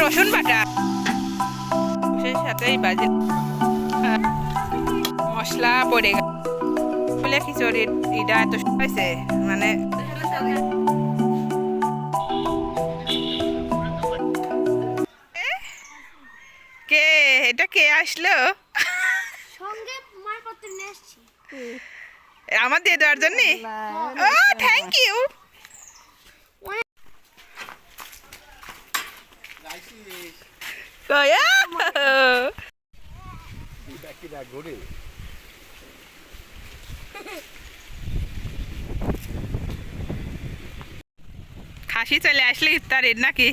রসুন বাটা সেই সাথেই বাজে মশলা পড়ে গেল ফুলে খিচুড়ির এটা এত হয়েছে মানে কে এটা কে আসলো সঙ্গে মালপত্র নিয়ে আসছি আমার দিয়ে দেওয়ার জন্য ও থ্যাংক ইউ খাসি চলে আসলে ইফতারের নাকি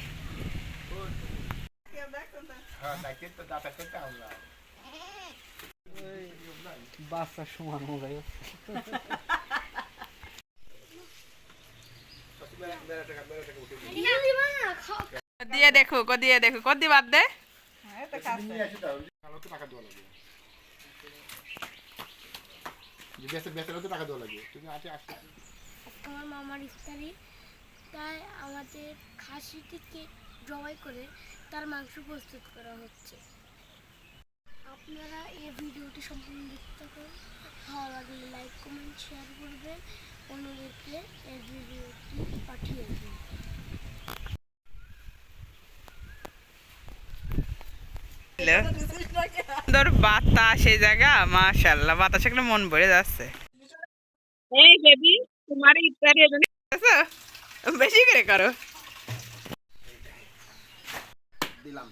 বাচ্চার সমান মোবাইল দিয়ে দেখো কদি বাদ দে আমার মামার ইফতারি তাই আমাদের খাসিটিকে জবাই করে তার মাংস প্রস্তুত করা হচ্ছে। আপনারা এই ভিডিওটি সম্পূর্ণ দেখতে থাকুন, ভালো লাগলে লাইক কমেন্ট শেয়ার করবেন, অন্যদেরকে এই ভিডিওটি পাঠিয়ে দিন। সুন্দর বাতাস এই জায়গা মাশাআল্লাহ বাতাস একটা মন ভরে যাচ্ছে এই বেবি তোমার ইফতারি বেশি করে করো দিলাম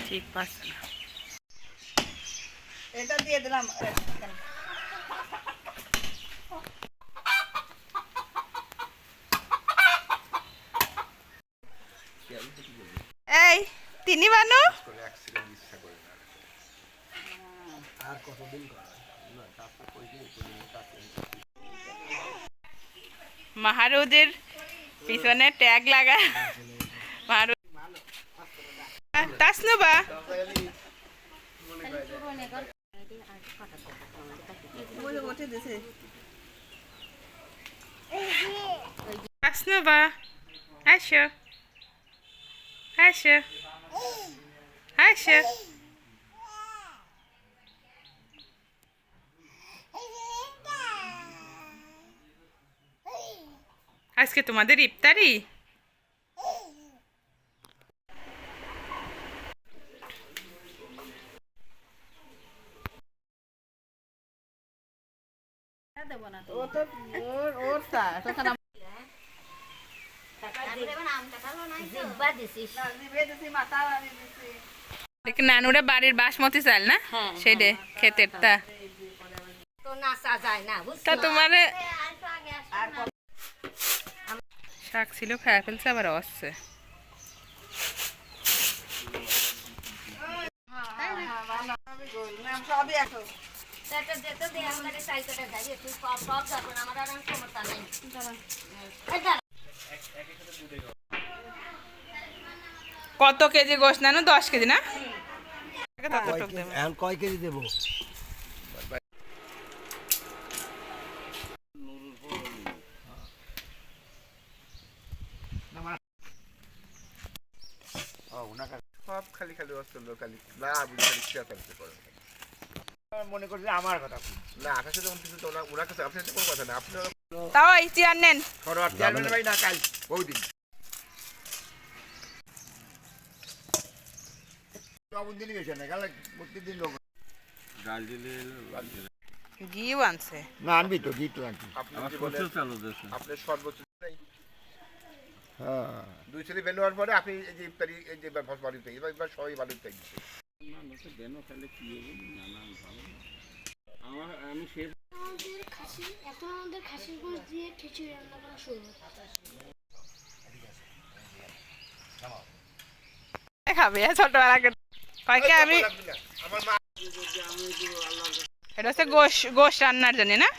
ঠিক পাচ্ছে না এটা দিয়ে দিলাম এই তিনি বানু মাহারুদের পিছনে ট্যাগ লাগা মাহারুদ তাসনুবা তাসনুবা আসো আসো আসো আজকে তোমাদের ইফতারি নানুরা বাড়ির বাসমতি চাল না সেইটা খেতের তা তোমার শাক ছিল খায় ফেলছে আবার আসছে কত কেজি গোশ নানু 10 কেজি না কয় কেজি দেবো সব খালি খালি অস্ট্রেলিয়া খালি না বুঝি খালি শেয়ার করতে পারে মনে করছে আমার কথা না আকাশে যখন কিছু তো না ওনার কাছে আপনার কোনো কথা না আপনার তাও এই চেয়ার নেন সরোয়ার চেয়ারম্যান ভাই না কাল বহুদিন বাবুন দিন গেছে না কাল প্রতিদিন লোক গাল দিলে ঘিও আনছে না আনবি তো ঘি তো আনবি আপনার সর্বোচ্চ নাই হ্যাঁ দুই ছেলে বের হওয়ার পরে আপনি এই যে ইফতারি এই যে বাড়িতে এবার সবাই বাড়িতে দিচ্ছে আমাদের খাসির গোশত দিয়ে খিচুড়ি রান্না করা শুরু হচ্ছে। খাবে ছোটবেলা কয়েকে আমি এটা হচ্ছে গোশ রান্নার জন্য না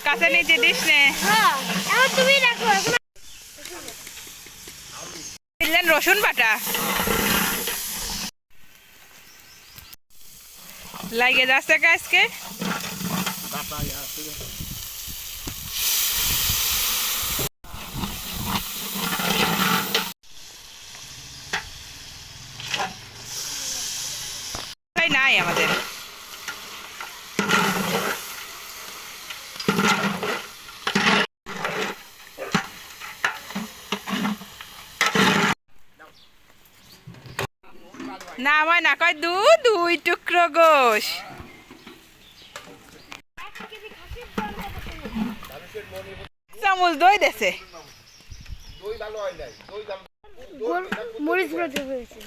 কাছে নিচে দিস নে হ্যাঁ, এখন তুমি রাখো, এখন যেন রসুন বাটা লাগে যাচ্ছে আজকে। নাই আমাদের না আমার না কয় দুই টুকরো গোশ। চামচ দই দেছে দই ভালো হয় নাই, দই ভালো মরিচ গুঁড়ো হয়েছে।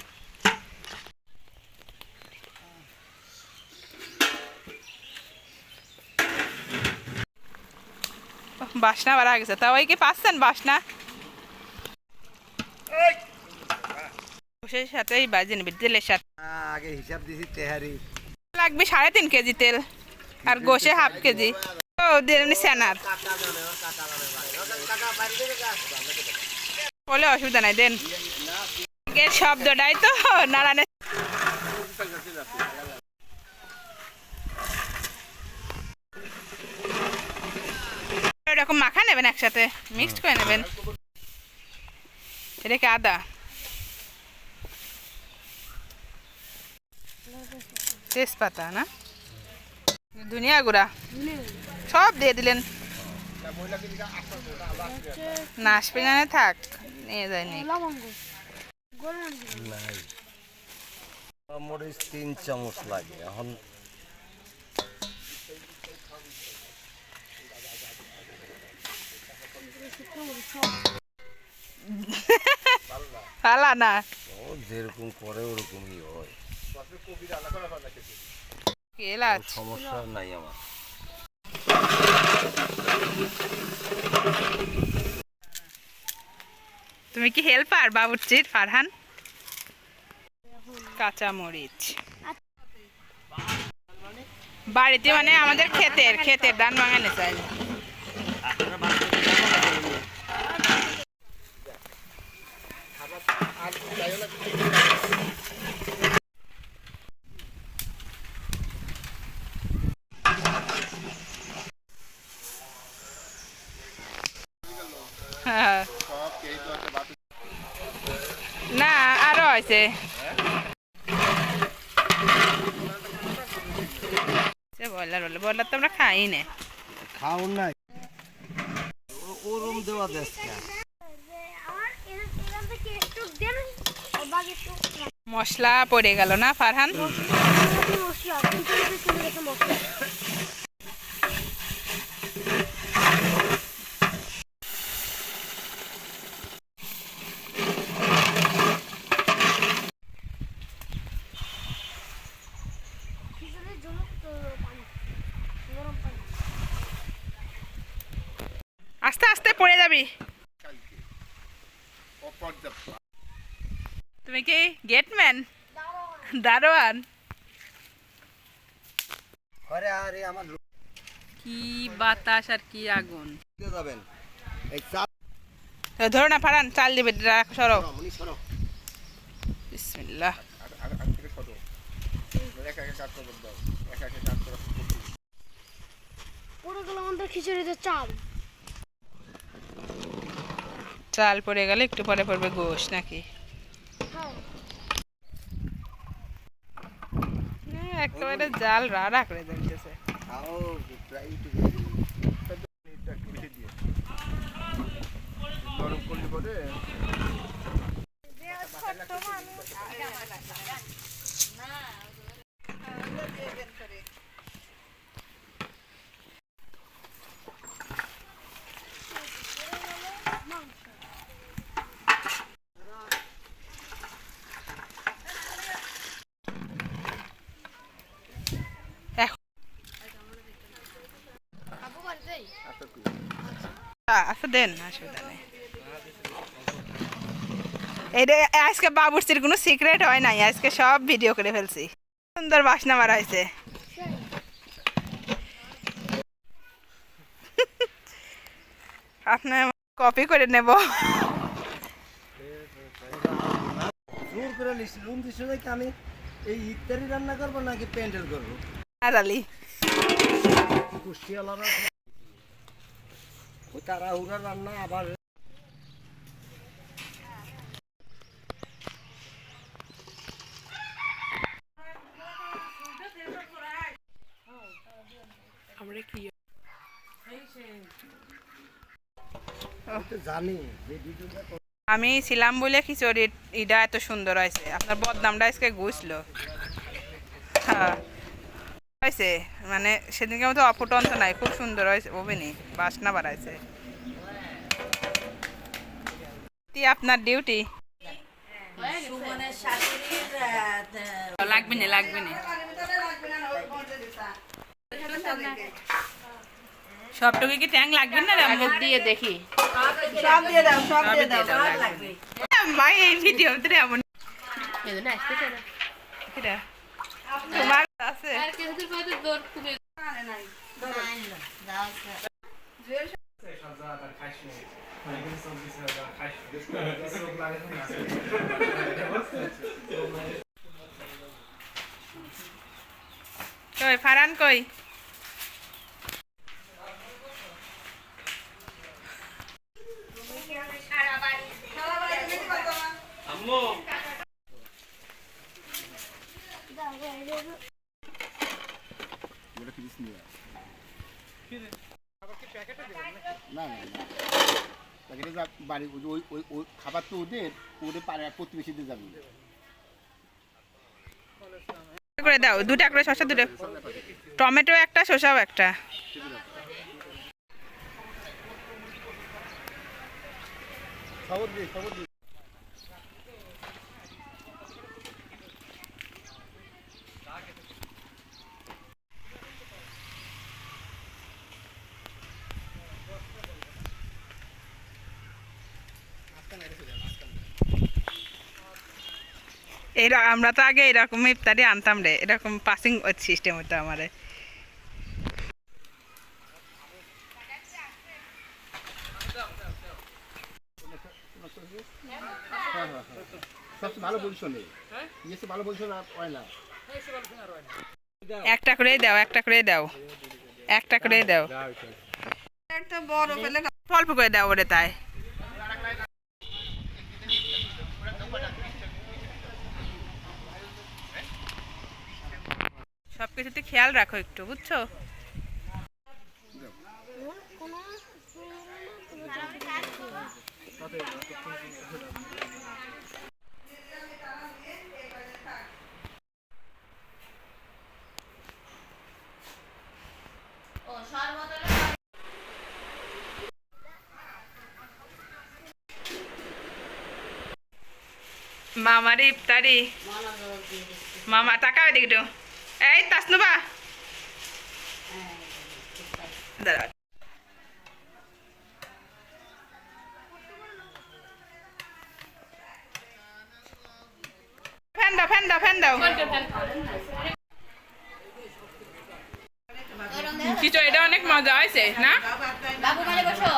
বাসনা বাড়া গেছে, তাও কি পাচ্ছেন বাসনা? গোশের সাথে বাজে নেবে তেলের সাথে। আগে হিসাব দিছি তেহারি লাগবে 3.5 কেজি তেল আর গোশে হাফ কেজি। ও দেনি সেনার বলে অসুবিধা নাই, দেন এর শব্দটাই তো নারায়ণে। এরকম মাখা নেবেন, একসাথে মিক্সড করে নেবেন। এটা কি আদা, তেজপাতা না ধনিয়া গুঁড়া সব দিয়ে দিলেন। না আসবে না, থাক নিয়ে যায়নি। মরিচ 3 চামচ লাগে এখন। ফালা না, ও যেরকম করে ওরকমই হয়, এলাচ সমস্যা নাই আমার। তুমি কি হেল্পার বাবুর্চির ফারহান? কাঁচা মরিচ বাড়িতে মানে আমাদের ক্ষেতের ধান ভাঙানে চাই। না আরো আছে, বয়লার তো আমরা খাই না। খাওন নাই ওরম দেওয়া দেশ মশলা পড়ে গেল না ফারহান? আস্তে আস্তে পড়ে যাবি। তুমি কি গেটম্যান, দারোয়ান? আরে আরে আমার কি বাতাস আর কি আগুন। যাবেন এই চাল ধরো না ফারহান, চাল দিবে, সরো। মনি সরো। বিসমিল্লাহ। পড়ে গেল আমাদের খিচুড়িতে চাল। চাল পড়ে গেলে একটু পরে পড়বে গোশ নাকি? একেবারে জাল রাড়া করে দিতেছে। খাও ট্রাই টু গরম করলে পরে আচ্ছা দেন, অসুবিধা নেই। এটা আজকে বাবুর্চির কোনো সিক্রেট হয় নাই, আজকে সব ভিডিও করে ফেলছি। সুন্দর বাসনা মারা হয়েছে। আপনার কপি করে নেব। জোর করে লিখছি রুম দিচ্ছ নাকি আমি এই ইফতারি রান্না করবো নাকি প্যান্ডেল করবো? আরালি কুষ্টিয়ালারা ওই তাড়াহুড়া রান্না আবার আমরা কি জানি যে ভিডিওটা আমি ছিলাম বলে খিচুড়ি ইটা এত সুন্দর হয়েছে আপনার বদনামটা আজকে ঘুষলো হ্যাঁ হয়েছে মানে সেদিনকে মতো অফুটন্ত নাই খুব সুন্দর হয়েছে অভিনী বাসনা বাড়াইছে আপনার ডিউটি লাগবে না লাগবে না সবটুকু কি ট্যাং লাগবে না মুখ দিয়ে দেখি সব দিয়ে দাও সব দিয়ে দাও সব লাগবে ভাই এই ভিডিওতে এমন কিরা তোমার আছে কই ফারান কই না বাড়ি ওই খাবার তো ওদের ওদের পাড়ার প্রতিবেশীদের যাবে করে দাও দুটা করে শসা দুটো টমেটো একটা শসাও একটা খবর দিই খবর দিই আমরা তো আগে এরকম ইফতারি আনতাম রে এরকম পাসিং সিস্টেম হতো আমারে সবচেয়ে ভালো পজিশন ইয়েছে ভালো পজিশন আর হয় না একটা করে দাও একটা করে দাও একটা করে দাও অল্প করে দাও ওরে তাই সবকিছুতে খেয়াল রাখো একটু বুঝছো মামার ইফতারি মামা টাকা দেখো এই তাসনুবা দাঁড়া ফ্যান দাও ফ্যান দাও ফ্যান দাও খিচুড়িটা অনেক মজা হয়েছে না বাবু মানে বসো